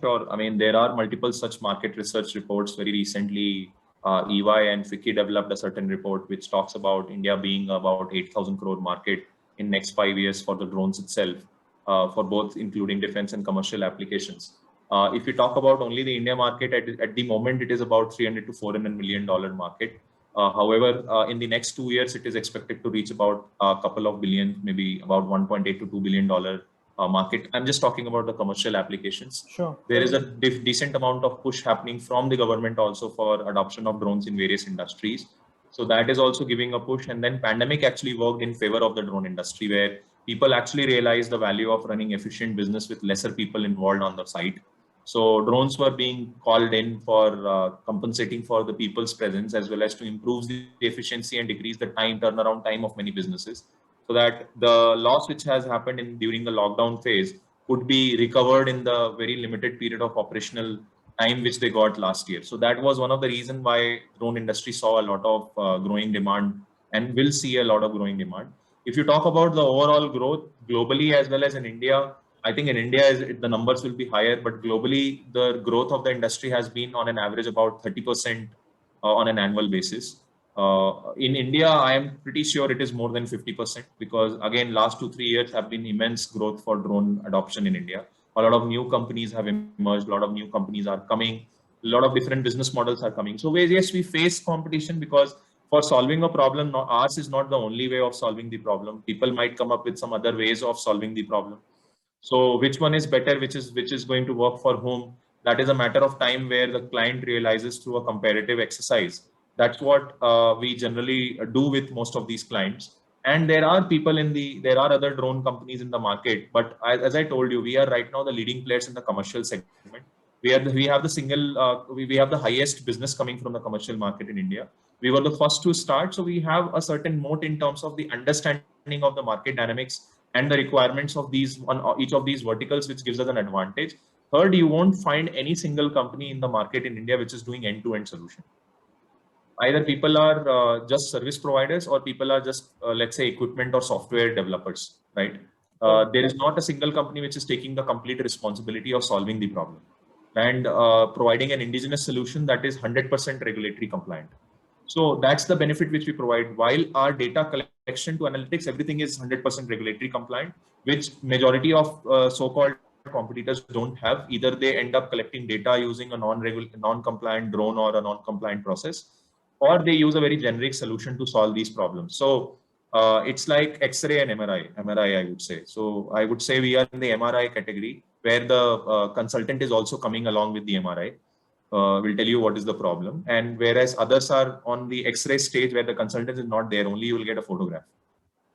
sure. I mean, there are multiple such market research reports. Very recently, EY and FICCI developed a certain report which talks about India being about 8,000 crore market in next 5 years for the drones itself, for both including defense and commercial applications. If we talk about only the India market, at the moment, it is about 300 to $400 million market. However, in the next 2 years, it is expected to reach about a couple of billion, maybe about 1.8 to $2 billion market. I'm just talking about the commercial applications. Sure. There is a decent amount of push happening from the government also for adoption of drones in various industries. So that is also giving a push. And then pandemic actually worked in favor of the drone industry, where people actually realized the value of running efficient business with lesser people involved on the site. So drones were being called in for compensating for the people's presence, as well as to improve the efficiency and decrease the turnaround time of many businesses, so that the loss which has happened during the lockdown phase could be recovered in the very limited period of operational time which they got last year. So that was one of the reasons why drone industry saw a lot of growing demand and will see a lot of growing demand. If you talk about the overall growth globally as well as in India, I think in India the numbers will be higher, but globally the growth of the industry has been on an average about 30% on an annual basis. In India, I am pretty sure it is more than 50%, because again, last 2-3 years have been immense growth for drone adoption in India. A lot of new companies have emerged, a lot of new companies are coming, a lot of different business models are coming. So yes, we face competition, because for solving a problem, ours is not the only way of solving the problem. People might come up with some other ways of solving the problem. So which one is better, which is going to work for whom? That is a matter of time, where the client realizes through a comparative exercise. That's what we generally do with most of these clients. And there are other drone companies in the market, but as I told you, we are right now the leading players in the commercial segment. We have the highest business coming from the commercial market in India. We were the first to start, so we have a certain moat in terms of the understanding of the market dynamics and the requirements of each of these verticals, which gives us an advantage. Third, you won't find any single company in the market in India which is doing end-to-end solution. Either people are just service providers, or people are just, let's say, equipment or software developers, right? There is not a single company which is taking the complete responsibility of solving the problem and providing an indigenous solution that is 100% regulatory compliant. So that's the benefit which we provide. While our data collection to analytics, everything is 100% regulatory compliant, which majority of so-called competitors don't have. Either they end up collecting data using a non-compliant drone or a non-compliant process, or they use a very generic solution to solve these problems. So it's like X-ray and MRI, I would say. So I would say we are in the MRI category, where the consultant is also coming along with the MRI. Will tell you what is the problem, and whereas others are on the X-ray stage, where the consultant is not there, only you will get a photograph.